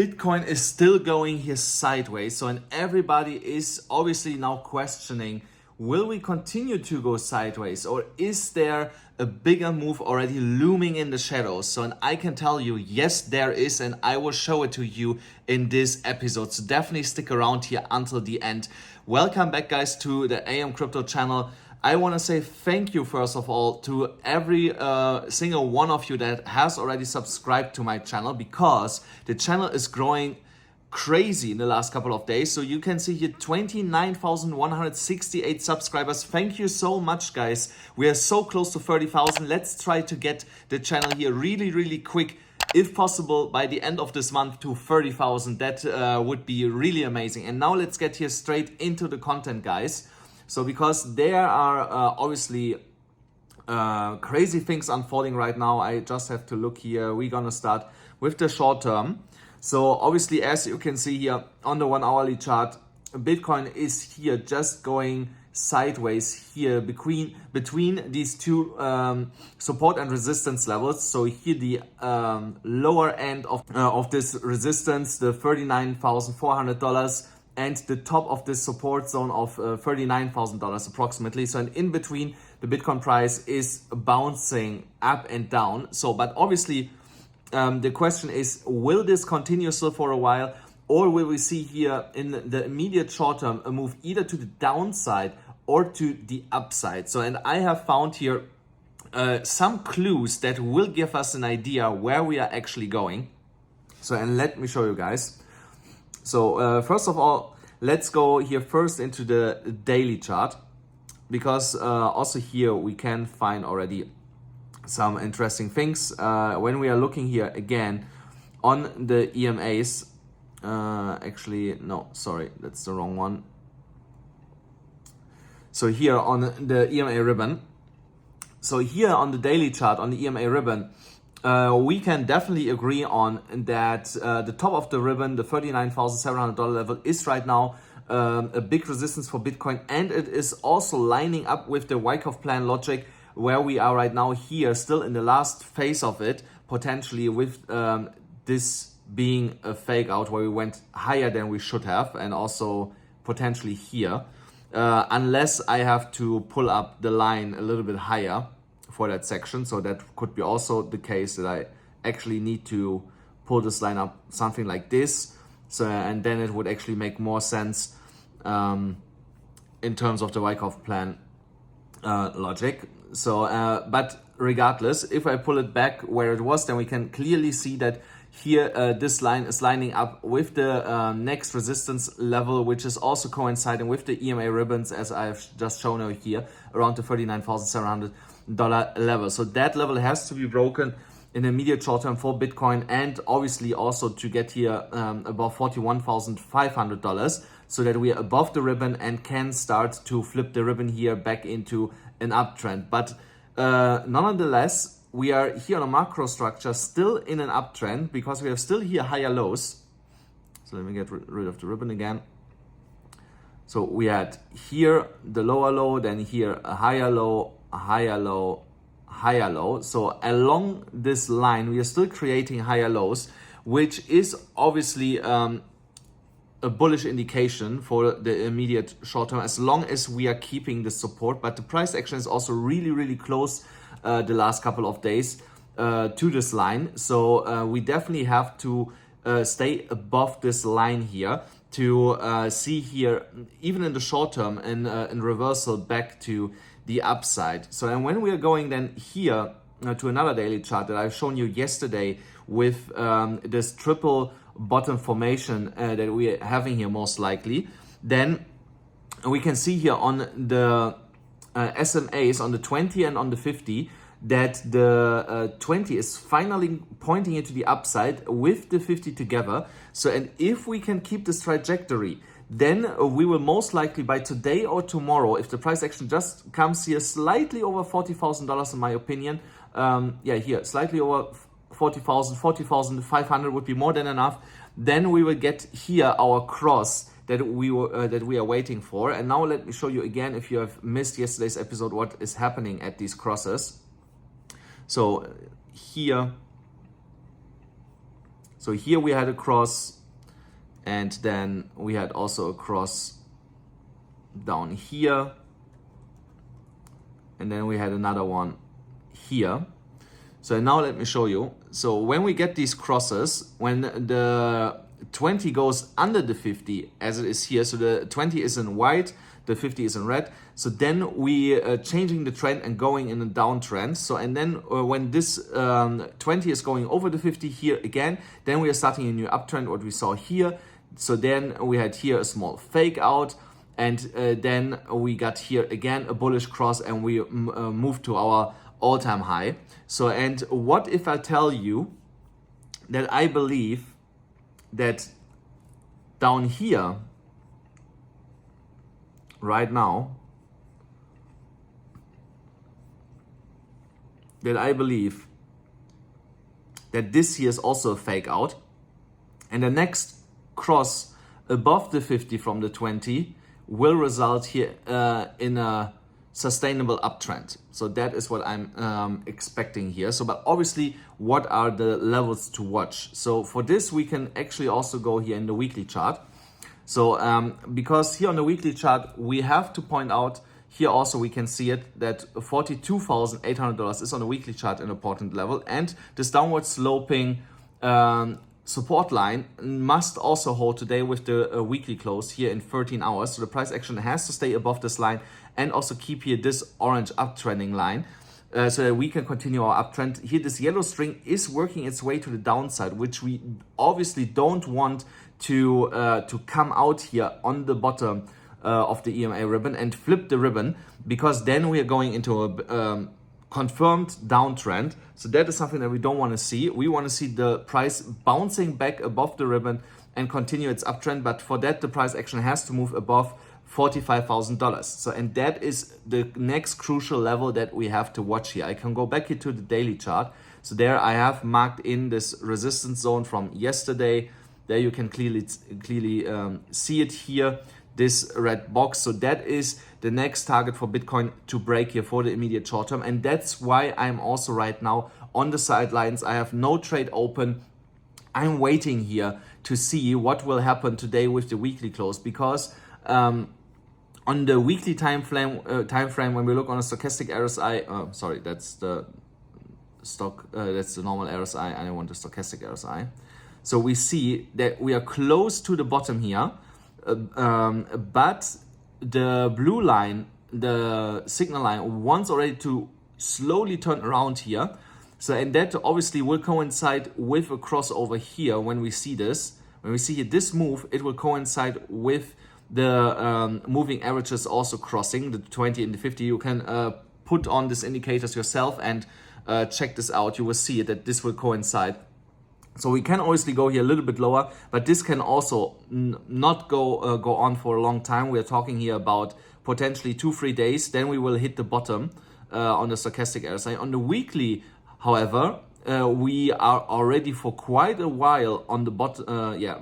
Bitcoin is still going here sideways. So, and everybody is obviously now questioning, will we continue to go sideways, or is there a bigger move already looming in the shadows? So, and I can tell you, yes, there is, and I will show it to you in this episode. So definitely stick around here until the end. Welcome back, guys, to the AMCrypto channel. I want to say thank you, first of all, to every single one of you that has already subscribed to my channel, because the channel is growing crazy in the last couple of days. So you can see here 29,168 subscribers. Thank you so much, guys. We are so close to 30,000. Let's try to get the channel here really quick, if possible, by the end of this month to 30,000. That would be really amazing. And now let's get here straight into the content, guys. So because there are obviously crazy things unfolding right now, I just have to look here. We're gonna start with the short term. So obviously, as you can see here on the 1 hourly chart, Bitcoin is here just going sideways here between these two support and resistance levels. So here the lower end of this resistance, the $39,400, and the top of this support zone of $39,000 approximately. So, and in between, the Bitcoin price is bouncing up and down. So, but obviously, the question is, will this continue still for a while, or will we see here in the immediate short term a move either to the downside or to the upside? So, and I have found here some clues that will give us an idea where we are actually going. So, and let me show you guys. So first of all, let's go here first into the daily chart, because also here we can find already some interesting things. When we are looking here again on the EMAs, actually, no, sorry, that's the wrong one. So here on the EMA ribbon, so here on the daily chart on the EMA ribbon, we can definitely agree on that the top of the ribbon, the $39,700 level, is right now a big resistance for Bitcoin, and it is also lining up with the Wyckoff plan logic, where we are right now here, still in the last phase of it, potentially with this being a fake out where we went higher than we should have, and also potentially here, unless I have to pull up the line a little bit higher for that section. So that could be also the case, that I actually need to pull this line up something like this. So, and then it would actually make more sense in terms of the Wyckoff plan logic. So, but regardless, if I pull it back where it was, then we can clearly see that here this line is lining up with the next resistance level, which is also coinciding with the EMA ribbons, as I've just shown you here, around the $39,700 level. So that level has to be broken in the immediate short term for Bitcoin, and obviously also to get here above $41,500, so that we are above the ribbon and can start to flip the ribbon here back into an uptrend. But nonetheless, we are here on a macro structure still in an uptrend, because we have still here higher lows. So let me get rid of the ribbon again. So we had here the lower low, then here a higher low, a higher low, higher low. So along this line, we are still creating higher lows, which is obviously a bullish indication for the immediate short term, as long as we are keeping the support. But the price action is also really close the last couple of days to this line. So we definitely have to stay above this line here to see here, even in the short term, in reversal back to the upside. So, and when we are going then here to another daily chart that I've shown you yesterday with this triple bottom formation that we are having here most likely, then we can see here on the SMAs on the 20 and on the 50 that the 20 is finally pointing into the upside with the 50 together. So, and if we can keep this trajectory, then we will most likely by today or tomorrow, if the price action just comes here slightly over $40,000 in my opinion, yeah, here slightly over 40,500 would be more than enough. Then we will get here our cross that we are waiting for. And now let me show you again, if you have missed yesterday's episode, what is happening at these crosses. So here we had a cross And then we had also a cross down here. And then we had another one here. So now let me show you. So when we get these crosses, when the 20 goes under the 50 as it is here, so the 20 is in white, the 50 is in red. So then we are changing the trend and going in a downtrend. So and then when this 20 is going over the 50 here again, then we are starting a new uptrend, what we saw here. So then we had here a small fake out, and then we got here again a bullish cross, and we moved to our all-time high. So, and what if I tell you that I believe that down here right now, that I believe that this here is also a fake out, and the next cross above the 50 from the 20 will result here in a sustainable uptrend. So that is what I'm expecting here. So, but obviously, what are the levels to watch? So for this, we can actually also go here in the weekly chart. So because here on the weekly chart, we have to point out here also, we can see it that $42,800 is on the weekly chart an important level, and this downward sloping support line must also hold today with the weekly close here in 13 hours. So the price action has to stay above this line and also keep here this orange uptrending line so that we can continue our uptrend. Here this yellow string is working its way to the downside, which we obviously don't want to come out here on the bottom of the EMA ribbon and flip the ribbon, because then we are going into a confirmed downtrend. So that is something that we don't want to see. We want to see the price bouncing back above the ribbon and continue its uptrend. But for that, the price action has to move above $45,000. So, and that is the next crucial level that we have to watch here. I can go back here to the daily chart. So there I have marked in this resistance zone from yesterday. There you can clearly see it here, this red box. So that is the next target for Bitcoin to break here for the immediate short term. And that's why I'm also right now on the sidelines. I have no trade open. I'm waiting here to see what will happen today with the weekly close, because on the weekly time frame, when we look on a stochastic RSI, sorry, that's the that's the normal RSI. I don't want the stochastic RSI. So we see that we are close to the bottom here, but the blue line, the signal line, wants already to slowly turn around here. So, and that obviously will coincide with a crossover here. When we see this, when we see here this move, it will coincide with the moving averages also crossing the 20 and the 50. You can put on these indicators yourself and check this out. You will see that this will coincide. So we can obviously go here a little bit lower, but this can also not go on for a long time. We are talking here about potentially 2-3 days. Then we will hit the bottom on the stochastic RSI. On the weekly, however, we are already for quite a while on the bottom,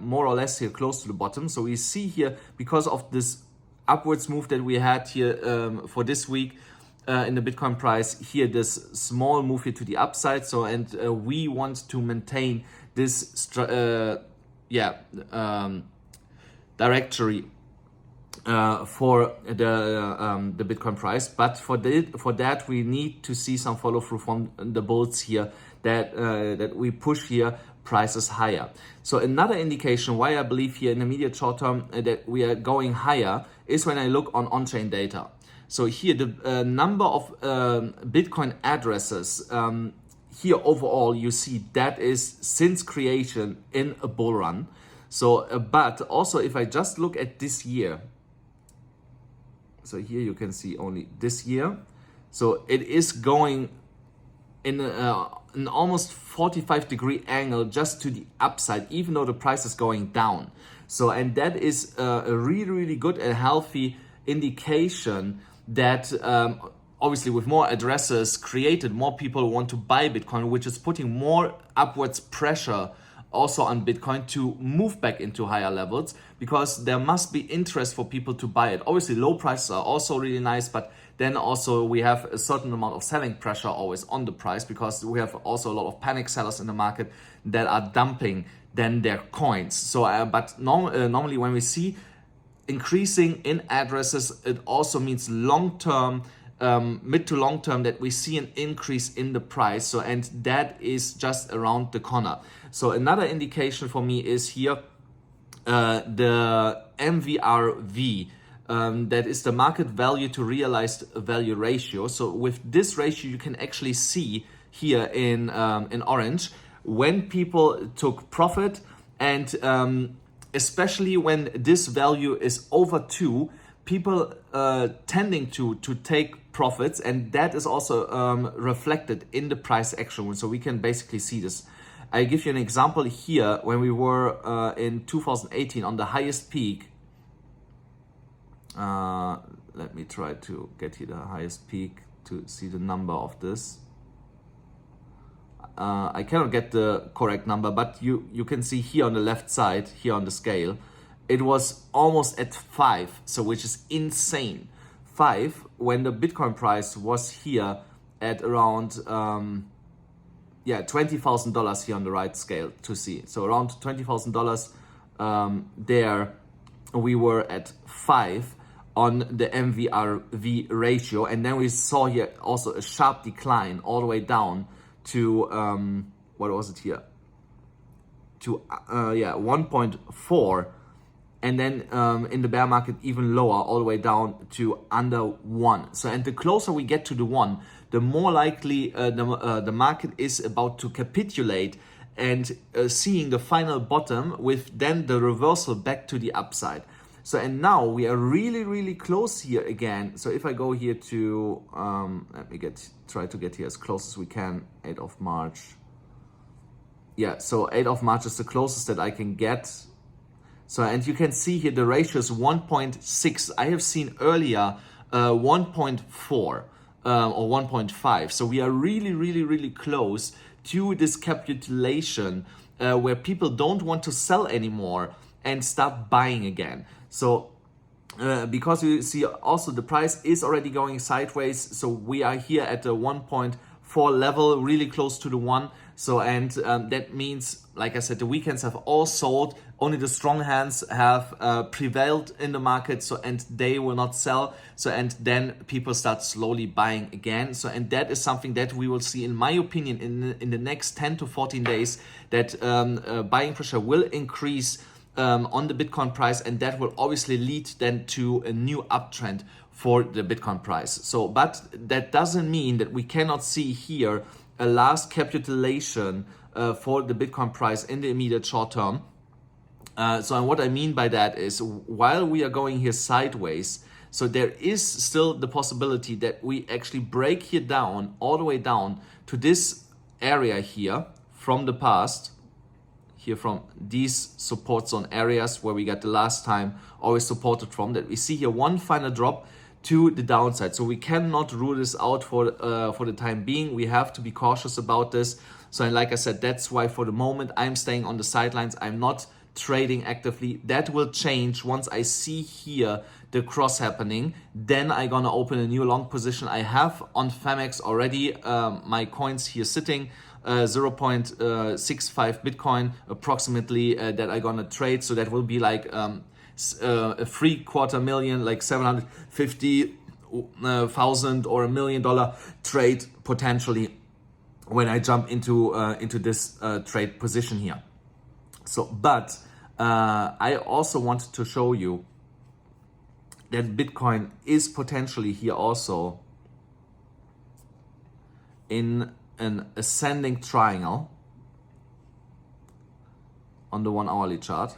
more or less here close to the bottom. So we see here, because of this upwards move that we had here for this week in the Bitcoin price, here this small move here to the upside. So, and we want to maintain this directory for the Bitcoin price. But for that we need to see some follow through from the bulls here, that we push here prices higher. So another indication why I believe here in the immediate short term that we are going higher is when I look on-chain data. So here the number of Bitcoin addresses, here overall you see that is since creation in a bull run. So but also if I just look at this year, so here you can see only this year, so it is going in an almost 45-degree angle just to the upside, even though the price is going down. So, and that is a really good and healthy indication that obviously with more addresses created, more people want to buy Bitcoin, which is putting more upwards pressure also on Bitcoin to move back into higher levels, because there must be interest for people to buy it. Obviously low prices are also really nice, but then also we have a certain amount of selling pressure always on the price, because we have also a lot of panic sellers in the market that are dumping than their coins. So, but normally when we see increasing in addresses, it also means long-term, mid to long term, that we see an increase in the price. So, and that is just around the corner. So another indication for me is here the MVRV. That is the market value to realized value ratio. So with this ratio, you can actually see here in orange when people took profit, and especially when this value is over 2, people tending to take profits, and that is also reflected in the price action. So we can basically see this. I give you an example here. When we were in 2018 on the highest peak, let me try to get here the highest peak to see the number of this. I cannot get the correct number, but you can see here on the left side, here on the scale, it was almost at 5, so which is insane. 5 when the Bitcoin price was here at around $20,000 here on the right scale to see. So around $20,000 there we were at 5 on the MVRV ratio, and then we saw here also a sharp decline all the way down to what was it here, to 1.4, and then in the bear market even lower, all the way down to under 1. So, and the closer we get to the 1, the more likely the market is about to capitulate and seeing the final bottom, with then the reversal back to the upside. So, and now we are really, really close here again. So if I go here to, let me try to get here as close as we can, 8th of March. Yeah, so 8th of March is the closest that I can get. So, and you can see here the ratio is 1.6. I have seen earlier 1.4 or 1.5. So we are really, really, really close to this capitulation where people don't want to sell anymore and start buying again. So because you see also the price is already going sideways, so we are here at the 1.4 level, really close to the 1. So, and that means, like I said, the weekends have all sold. Only the strong hands have prevailed in the market. So, and they will not sell. So, and then people start slowly buying again. So, and that is something that we will see, in my opinion, in the next 10 to 14 days, that buying pressure will increase on the Bitcoin price, and that will obviously lead then to a new uptrend for the Bitcoin price. So, but that doesn't mean that we cannot see here a last capitulation for the Bitcoin price in the immediate short term. So, and what I mean by that is, while we are going here sideways, so there is still the possibility that we actually break here down, all the way down to this area here from the past, here from these support zone areas where we got the last time always supported from, that we see here one final drop to the downside. So we cannot rule this out for the time being. We have to be cautious about this. So, and like I said, that's why for the moment I'm staying on the sidelines. I'm not trading actively. That will change once I see here the cross happening. Then I'm gonna open a new long position. I have on Phemex already my coins here sitting, 0.65 Bitcoin approximately that I'm gonna trade. So that will be like a $750,000 like 750,000 or $1 million trade potentially when I jump into this trade position here. So, but I also want to show you that Bitcoin is potentially here also in an ascending triangle on the 1 hourly chart.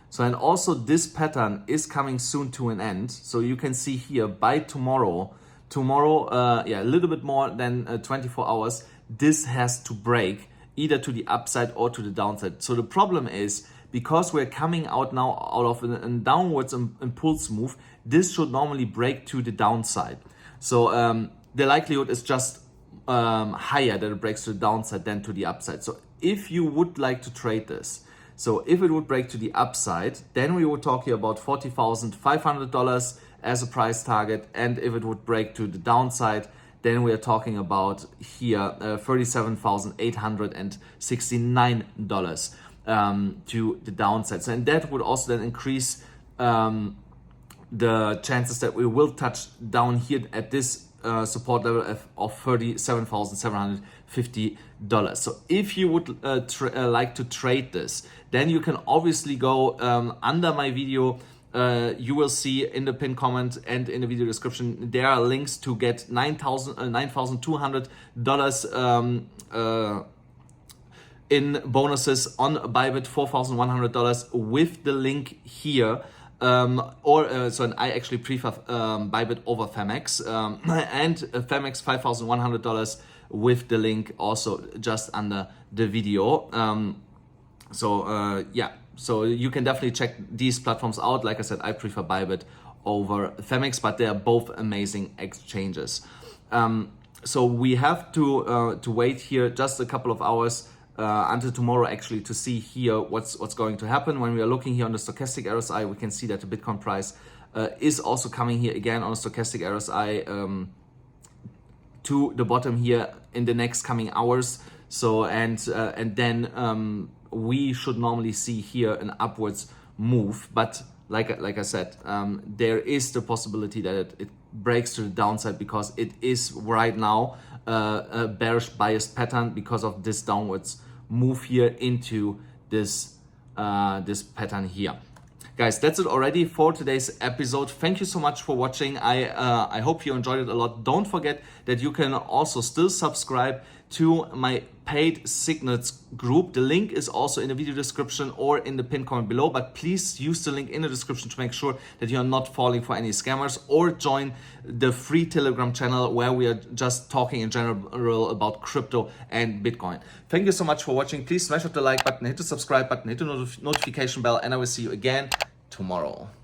So, and also this pattern is coming soon to an end. So you can see here by tomorrow, a little bit more than 24 hours, this has to break either to the upside or to the downside. So the problem is, because we're coming out now out of a downwards impulse move, this should normally break to the downside. So the likelihood is just higher that it breaks to the downside than to the upside. So if you would like to trade this, so if it would break to the upside, then we would talk here about $40,500 as a price target. And if it would break to the downside, then we are talking about here $37,869 to the downside. So, and that would also then increase the chances that we will touch down here at this support level of $37,750. So if you would like to trade this, then you can obviously go under my video. You will see in the pinned comment and in the video description, there are links to get $9,200 in bonuses on BYBIT, $4,100 with the link here. So I actually prefer BYBIT over Phemex, and Phemex $5,100 with the link also just under the video. Yeah, so you can definitely check these platforms out. Like I said, I prefer BYBIT over Phemex, but they are both amazing exchanges. So we have to wait here just a couple of hours until tomorrow actually to see here what's going to happen. When we are looking here on the stochastic RSI, we can see that the Bitcoin price is also coming here again on a stochastic RSI to the bottom here in the next coming hours. So and then we should normally see here an upwards move, but like I said, there is the possibility that it breaks to the downside, because it is right now a bearish biased pattern because of this downwards move here into this this pattern here. Guys, that's it already for today's episode. Thank you so much for watching. I hope you enjoyed it a lot. Don't forget that you can also still subscribe to my paid signals group. The link is also in the video description or in the pinned comment below, but please use the link in the description to make sure that you are not falling for any scammers, or join the free Telegram channel where we are just talking in general about crypto and Bitcoin. Thank you so much for watching. Please smash up the like button, hit the subscribe button, hit the notification bell, and I will see you again tomorrow.